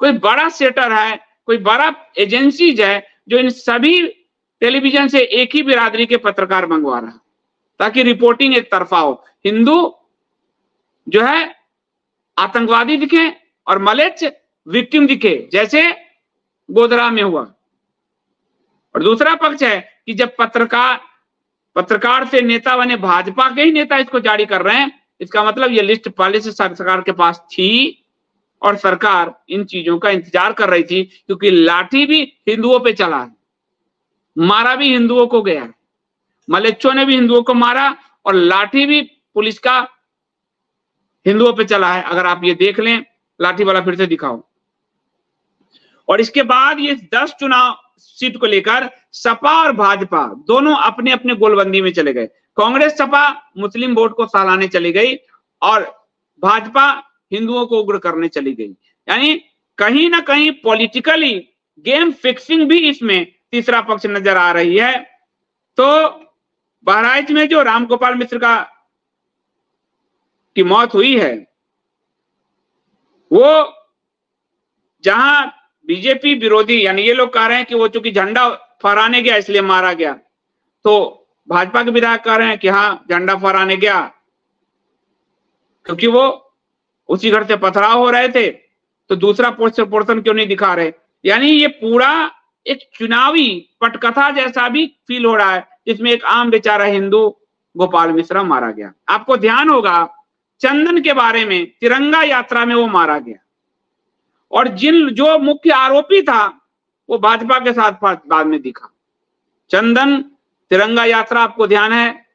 कोई बड़ा सेटर है, कोई बड़ा एजेंसीज है जो इन सभी टेलीविजन से एक ही बिरादरी के पत्रकार मंगवा रहा, ताकि रिपोर्टिंग एक तरफा हो। हिंदू जो है आतंकवादी दिखे और मलेच्छ विक्टिम दिखे, जैसे गोधरा में हुआ। और दूसरा पक्ष है कि जब पत्रकार से नेता बने, भाजपा के ही नेता इसको जारी कर रहे हैं, इसका मतलब ये लिस्ट पहले से सरकार के पास थी और सरकार इन चीजों का इंतजार कर रही थी, क्योंकि लाठी भी हिंदुओं पे चला है, मारा भी हिंदुओं को गया है, मलेच्छों ने भी हिंदुओं को मारा और लाठी भी पुलिस का हिंदुओं पे चला है। अगर आप ये देख लें, लाठी वाला फिर से दिखाओ। और इसके बाद ये 10 चुनाव सीट को लेकर सपा और भाजपा दोनों अपने अपने गोलबंदी में चले गए। कांग्रेस सपा मुस्लिम वोट को सहलाने चली गई और भाजपा हिंदुओं को उग्र करने चली गई। यानी कहीं ना कहीं पॉलिटिकली गेम फिक्सिंग भी इसमें तीसरा पक्ष नजर आ रही है। तो बहराइच में जो रामगोपाल मिश्र की मौत हुई है, वो जहां बीजेपी विरोधी, यानी ये लोग कह रहे हैं कि वो चूंकि झंडा फहराने गया इसलिए मारा गया, तो भाजपा के विधायक कह रहे हैं कि हाँ झंडा फहराने गया क्योंकि वो उसी घर से पथराव हो रहे थे, तो दूसरा पोर्शन क्यों नहीं दिखा रहे। यानी ये पूरा एक चुनावी पटकथा जैसा भी फील हो रहा है, जिसमें एक आम बेचारा हिंदू गोपाल मिश्रा मारा गया। आपको ध्यान होगा चंदन के बारे में, तिरंगा यात्रा में वो मारा गया, और जो मुख्य आरोपी था वो भाजपा के साथ बाद में दिखा। चंदन तिरंगा यात्रा, आपको ध्यान है,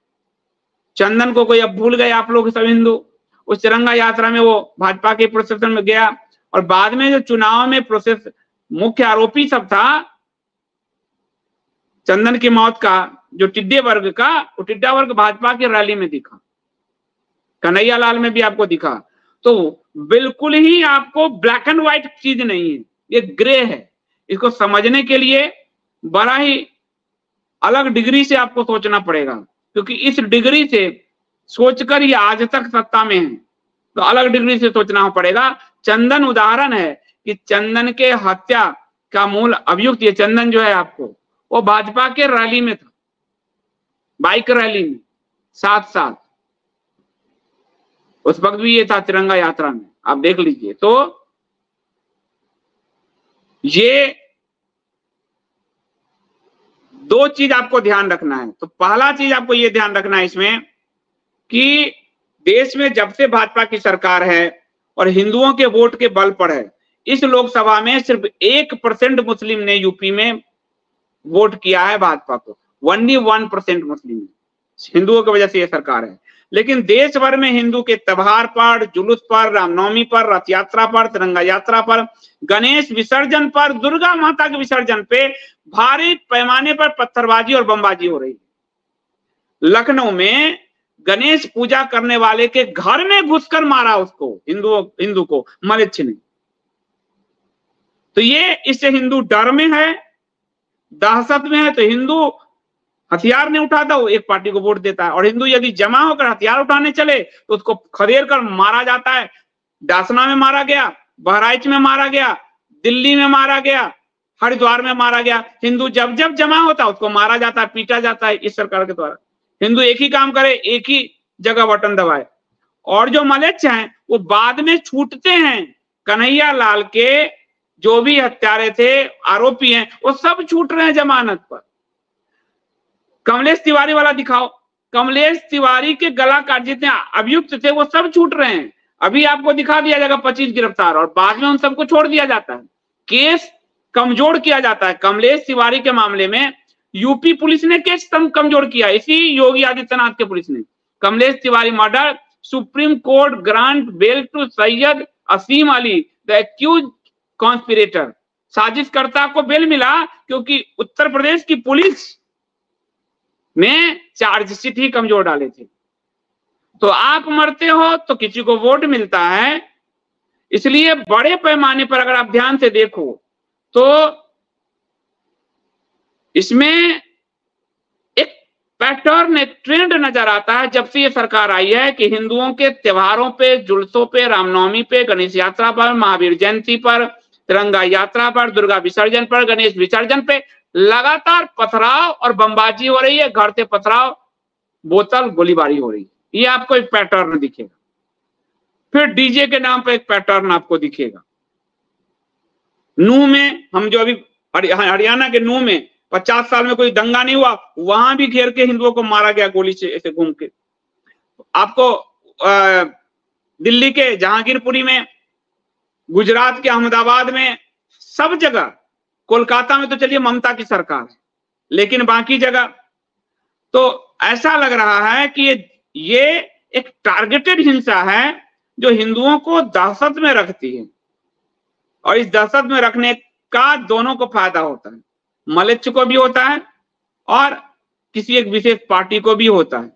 चंदन को कोई अब भूल गए आप लोग सब हिंदू। उस तिरंगा यात्रा में वो भाजपा के प्रोसेशन में गया, और बाद में जो चुनाव में प्रोसेस मुख्य आरोपी सब था चंदन की मौत का, जो टिड्डे वर्ग का, वो टिड्डा वर्ग भाजपा की रैली में दिखा, कन्हैया लाल में भी आपको दिखा। तो बिल्कुल ही आपको ब्लैक एंड व्हाइट चीज नहीं है, ये ग्रे है। इसको समझने के लिए बड़ा ही अलग डिग्री से आपको सोचना पड़ेगा, क्योंकि इस डिग्री से सोचकर ये आज तक सत्ता में है, तो अलग डिग्री से सोचना पड़ेगा। चंदन उदाहरण है कि चंदन के हत्या का मूल अभियुक्त, ये चंदन जो है आपको, वो भाजपा के रैली में था, बाइक रैली में साथ उस वक्त भी ये था तिरंगा यात्रा में, आप देख लीजिए। तो ये दो चीज आपको ध्यान रखना है। तो पहला चीज आपको ये ध्यान रखना है इसमें कि देश में जब से भाजपा की सरकार है और हिंदुओं के वोट के बल पर है, इस लोकसभा में सिर्फ 1% मुस्लिम ने यूपी में वोट किया है भाजपा को, ओनली 1% मुस्लिम, हिंदुओं की वजह से ये सरकार है। लेकिन देश भर में हिंदू के त्योहार पर, जुलूस पर, रामनवमी पर, रथ यात्रा पर, तिरंगा यात्रा पर, गणेश विसर्जन पर, दुर्गा माता के विसर्जन पे भारी पैमाने पर पत्थरबाजी और बमबाजी हो रही है। लखनऊ में गणेश पूजा करने वाले के घर में घुसकर मारा उसको, हिंदू को मलेच्छ ने। तो ये इससे हिंदू डर में है, दहशत में है। तो हिंदू हथियार नहीं उठाता, वो एक पार्टी को वोट देता है, और हिंदू यदि जमा होकर हथियार उठाने चले तो उसको खदेड़ कर मारा जाता है। डासना में मारा गया, बहराइच में मारा गया, दिल्ली में मारा गया, हरिद्वार में मारा गया। हिंदू जब जब जमा होता है उसको मारा जाता है, पीटा जाता है इस सरकार के द्वारा। हिंदू एक ही काम करे, एक ही जगह बटन दबाए, और जो मलेच्छ हैं वो बाद में छूटते हैं। कन्हैया लाल के जो भी हत्यारे थे, आरोपी हैं, वो सब छूट रहे हैं जमानत पर। कमलेश तिवारी वाला दिखाओ, कमलेश तिवारी के गला काट जितने अभियुक्त थे वो सब छूट रहे हैं। अभी आपको दिखा दिया जाएगा 25 गिरफ्तार, और बाद में उन सबको छोड़ दिया जाता है, केस कमजोर किया जाता है। कमलेश तिवारी के मामले में यूपी पुलिस ने केस कमजोर किया, इसी योगी आदित्यनाथ के पुलिस ने। Kamlesh Tiwari murder, supreme court grant bail to Syed Asim Ali the accuse conspirator. साजिशकर्ता को बेल मिला क्योंकि उत्तर प्रदेश की पुलिस ने चार्जशीट ही कमजोर डाले थे। तो आप मरते हो तो किसी को वोट मिलता है। इसलिए बड़े पैमाने पर अगर आप ध्यान से देखो तो इसमें एक पैटर्न, एक ट्रेंड नजर आता है जब से ये सरकार आई है, कि हिंदुओं के त्योहारों पे, जुलूसों पे, रामनवमी पे, गणेश यात्रा पर, महावीर जयंती पर, तिरंगा यात्रा पर, दुर्गा विसर्जन पर, गणेश विसर्जन पे लगातार पथराव और बमबाजी हो रही है, घर से पथराव, बोतल, गोलीबारी हो रही है। ये आपको एक पैटर्न दिखेगा। फिर डीजे के नाम पर एक पैटर्न आपको दिखेगा। नूह में, हम जो अभी हरियाणा के नूह में 50 साल में कोई दंगा नहीं हुआ, वहां भी घेर के हिंदुओं को मारा गया गोली से ऐसे घूम के। आपको दिल्ली के जहांगीरपुरी में, गुजरात के अहमदाबाद में, सब जगह, कोलकाता में तो चलिए ममता की सरकार है, लेकिन बाकी जगह तो ऐसा लग रहा है कि ये एक टारगेटेड हिंसा है जो हिंदुओं को दहशत में रखती है, और इस दहशत में रखने का दोनों को फायदा होता है, मलेच्छ को भी होता है और किसी एक विशेष पार्टी को भी होता है।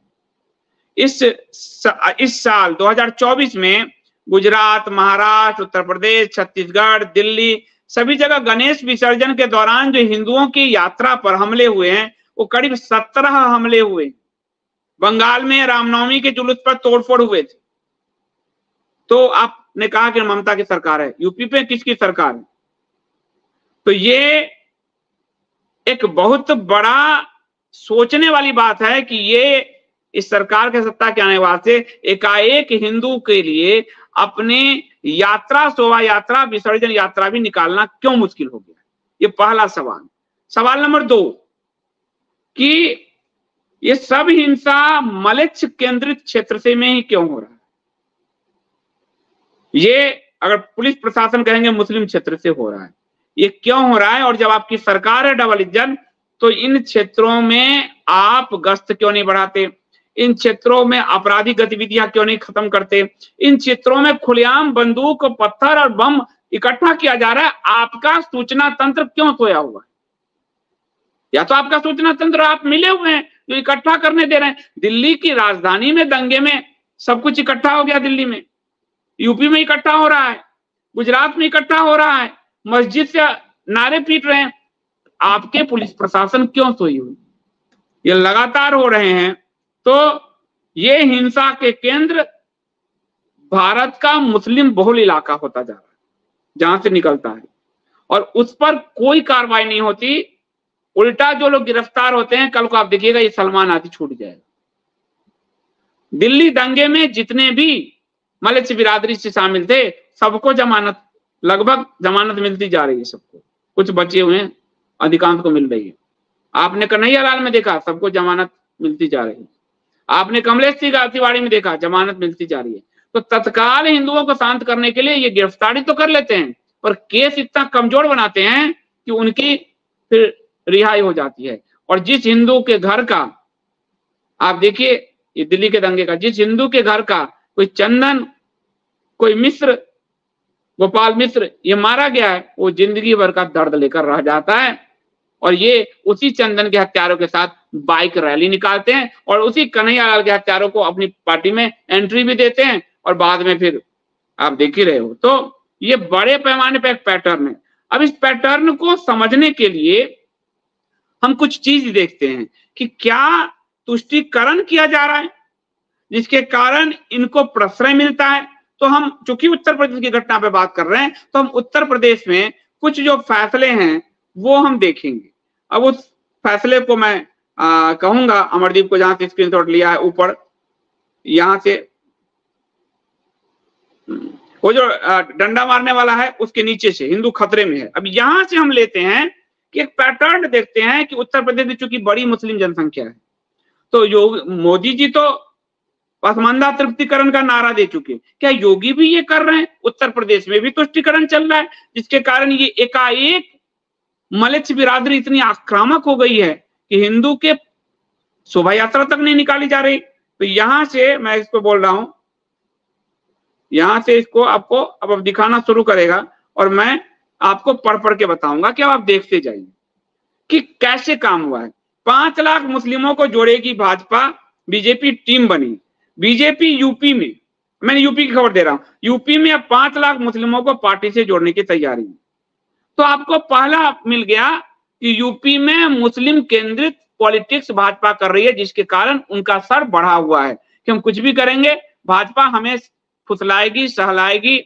इस साल 2024 में गुजरात, महाराष्ट्र, उत्तर प्रदेश, छत्तीसगढ़, दिल्ली, सभी जगह गणेश विसर्जन के दौरान जो हिंदुओं की यात्रा पर हमले हुए हैं वो करीब 17 हमले हुए। बंगाल में रामनवमी के जुलूस पर तोड़फोड़ हुए थे। तो आपने कहा कि ममता की सरकार है, यूपी पे किसकी सरकार है? तो ये एक बहुत बड़ा सोचने वाली बात है कि ये इस सरकार के सत्ता के आने के बाद से एकाएक हिंदू के लिए अपने यात्रा, शोभा यात्रा, विसर्जन यात्रा भी निकालना क्यों मुश्किल हो गया? ये पहला सवाल। सवाल नंबर 2 कि ये सब हिंसा मलेच्छ केंद्रित क्षेत्र से में ही क्यों हो रहा है? ये अगर पुलिस प्रशासन कहेंगे मुस्लिम क्षेत्र से हो रहा है, ये क्यों हो रहा है? और जब आपकी सरकार है डबल इज्जत, तो इन क्षेत्रों में आप गश्त क्यों नहीं बढ़ाते? इन क्षेत्रों में आपराधिक गतिविधियां क्यों नहीं खत्म करते? इन क्षेत्रों में खुलेआम बंदूक, पत्थर और बम इकट्ठा किया जा रहा है, आपका सूचना तंत्र क्यों सोया हुआ है? या तो आपका सूचना तंत्र आप मिले हुए हैं जो इकट्ठा करने दे रहे हैं। दिल्ली की राजधानी में दंगे में सब कुछ इकट्ठा हो गया, दिल्ली में, यूपी में इकट्ठा हो रहा है, गुजरात में इकट्ठा हो रहा है, मस्जिद से नारे पीट रहे हैं। आपके पुलिस प्रशासन क्यों सोई हुई? ये लगातार हो रहे हैं। तो ये हिंसा के केंद्र भारत का मुस्लिम बहुल इलाका होता जा रहा है, जहां से निकलता है, और उस पर कोई कार्रवाई नहीं होती। उल्टा जो लोग गिरफ्तार होते हैं, कल को आप देखिएगा ये सलमान आदि छूट जाएगा। दिल्ली दंगे में जितने भी मलेच्छ बिरादरी से शामिल थे, सबको जमानत, लगभग जमानत मिलती जा रही है सबको। कुछ बचे हुए हैं, अधिकांश को मिल रही है। आपने कन्हैयालाल में देखा, सबको जमानत मिलती जा रही है। आपने कमलेश तिवारी में देखा, जमानत मिलती जा रही है। तो तत्काल हिंदुओं को शांत करने के लिए ये गिरफ्तारी तो कर लेते हैं, पर केस इतना कमजोर बनाते हैं कि उनकी फिर रिहाई हो जाती है। और जिस हिंदू के घर का, आप देखिए ये दिल्ली के दंगे का, जिस हिंदू के घर का कोई चंदन, कोई मिश्र, गोपाल मिश्र ये मारा गया है, वो जिंदगी भर का दर्द लेकर रह जाता है। और ये उसी चंदन के हत्यारों के साथ बाइक रैली निकालते हैं और उसी कन्हैयालाल के हत्यारों को अपनी पार्टी में एंट्री भी देते हैं, और बाद में फिर आप देख ही रहे हो। तो ये बड़े पैमाने पर एक पैटर्न है। अब इस पैटर्न को समझने के लिए हम कुछ चीज देखते हैं कि क्या तुष्टीकरण किया जा रहा है जिसके कारण इनको प्रश्रय मिलता है। तो हम चूंकि उत्तर प्रदेश की घटना पे बात कर रहे हैं, तो हम उत्तर प्रदेश में कुछ जो फैसले हैं वो हम देखेंगे। अब उस फैसले को मैं कहूंगा अमरदीप को, जहां से स्क्रीनशॉट लिया है ऊपर, यहां से वो जो डंडा मारने वाला है उसके नीचे से हिंदू खतरे में है। अब यहां से हम लेते हैं कि एक पैटर्न देखते हैं कि उत्तर प्रदेश में चूंकि बड़ी मुस्लिम जनसंख्या है, तो मोदी जी तो पसमानदा तृप्तिकरण का नारा दे चुके, क्या योगी भी ये कर रहे हैं? उत्तर प्रदेश में भी तुष्टीकरण चल रहा है, जिसके कारण ये एकाएक मलेच्छ बिरादरी इतनी आक्रामक हो गई है कि हिंदू के शोभा यात्रा तक नहीं निकाली जा रही। तो यहां से मैं इसको बोल रहा हूं, यहां से इसको आपको अब दिखाना शुरू करेगा और मैं आपको पढ़ के बताऊंगा कि आप देखते जाइए कि कैसे काम हुआ है। 5 लाख मुस्लिमों को जोड़ेगी भाजपा, बीजेपी टीम बनी। बीजेपी यूपी में, मैंने यूपी की खबर दे रहा हूं, यूपी में अब 5 लाख मुस्लिमों को पार्टी से जोड़ने की तैयारी है। तो आपको पहला मिल गया कि यूपी में मुस्लिम केंद्रित पॉलिटिक्स भाजपा कर रही है, जिसके कारण उनका सर बढ़ा हुआ है कि हम कुछ भी करेंगे, भाजपा हमें फुसलाएगी, सहलाएगी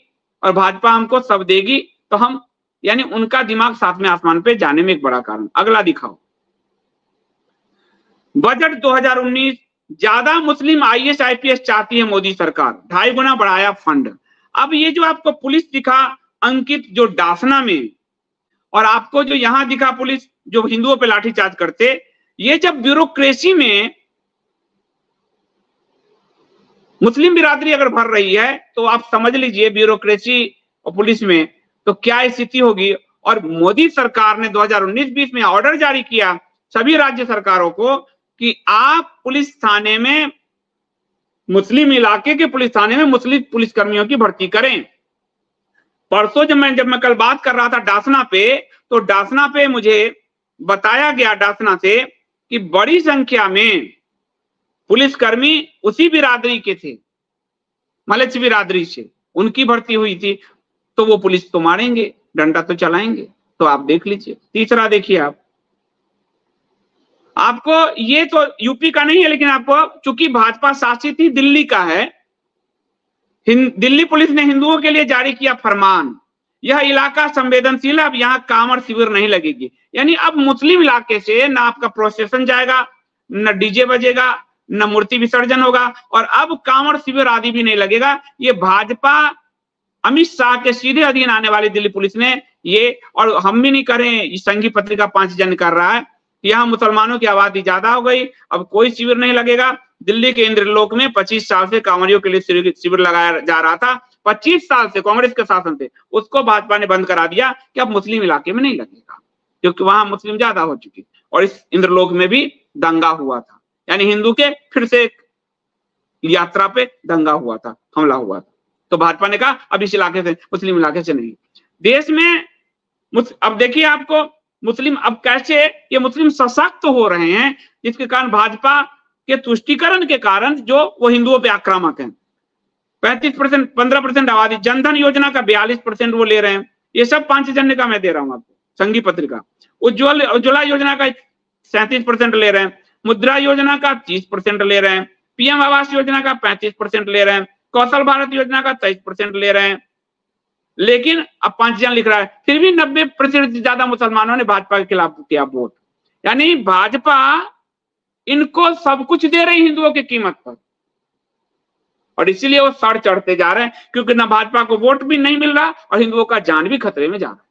और भाजपा हमको सब देगी, तो हम यानी उनका दिमाग सातवें आसमान पे जाने में एक बड़ा कारण। अगला दिखाओ, बजट 2019, ज्यादा मुस्लिम आईएएस आईपीएस चाहती है मोदी सरकार, 2.5 गुना बढ़ाया फंड। अब ये जो आपको पुलिस दिखा अंकित जो डासना में, और आपको जो यहां दिखा पुलिस जो हिंदुओं पे लाठीचार्ज करते, ये जब ब्यूरोक्रेसी में मुस्लिम बिरादरी अगर भर रही है तो आप समझ लीजिए ब्यूरोक्रेसी और पुलिस में तो क्या स्थिति होगी। और मोदी सरकार ने 2019-20 में ऑर्डर जारी किया सभी राज्य सरकारों को कि आप पुलिस थाने में, मुस्लिम इलाके के पुलिस थाने में मुस्लिम पुलिसकर्मियों की भर्ती करें। परसों जब मैं कल बात कर रहा था डासना पे, तो डासना पे मुझे बताया गया डासना से कि बड़ी संख्या में पुलिसकर्मी उसी बिरादरी के थे, मलेच्छ बिरादरी से, उनकी भर्ती हुई थी। तो वो पुलिस तो मारेंगे, डंडा तो चलाएंगे। तो आप देख लीजिए। तीसरा देखिए आपको ये तो यूपी का नहीं है, लेकिन आपको चूंकि भाजपा शासित ही दिल्ली का है, दिल्ली पुलिस ने हिंदुओं के लिए जारी किया फरमान, यह इलाका संवेदनशील है, अब यहाँ कांवड़ शिविर नहीं लगेगी। यानी अब मुस्लिम इलाके से ना आपका प्रोसेशन जाएगा, न डीजे बजेगा, न मूर्ति विसर्जन होगा, और अब कांवड़ शिविर आदि भी नहीं लगेगा। ये भाजपा अमित शाह के सीधे अधीन आने वाली दिल्ली पुलिस ने ये, और हम भी नहीं करें, संघी पत्रिका 5 जन कर रहा है, यहाँ मुसलमानों की आबादी ज्यादा हो गई, अब कोई शिविर नहीं लगेगा। दिल्ली के इंद्रलोक में 25 साल से कांवड़ियों के लिए शिविर लगाया जा रहा था, 25 साल से कांग्रेस के शासन थे, उसको भाजपा ने बंद करा दिया कि अब मुस्लिम इलाके में नहीं लगेगा, क्योंकि वहां मुस्लिम ज्यादा हो चुके। और इस इंद्रलोक में भी दंगा हुआ था, यानी हिंदू के फिर से यात्रा पे दंगा हुआ था, हमला हुआ था। तो भाजपा ने कहा अब इस इलाके से, मुस्लिम इलाके से नहीं। देश में अब देखिए आपको मुस्लिम अब कैसे ये मुस्लिम सशक्त हो रहे हैं, जिसके कारण भाजपा के तुष्टीकरण के कारण जो वो हिंदुओं पे आक्रामक हैं। 35%, 15% आबादी, जनधन योजना का 42% वो ले रहे हैं। ये सब 5 जन का मैं दे रहा हूं आपको, संघी पत्रिका। उज्ज्वला योजना का 37% ले रहे हैं, मुद्रा योजना का 30% ले रहे हैं, पीएम आवास योजना का 35% ले रहे हैं, कौशल भारत योजना का 23% ले रहे हैं। लेकिन अब 5 जन लिख रहा है, फिर भी 90% से ज्यादा मुसलमानों ने भाजपा के खिलाफ किया वोट। यानी भाजपा इनको सब कुछ दे रही हिंदुओं की कीमत पर, और इसीलिए वो सर चढ़ते जा रहे हैं, क्योंकि ना भाजपा को वोट भी नहीं मिल रहा और हिंदुओं का जान भी खतरे में जा रहा है।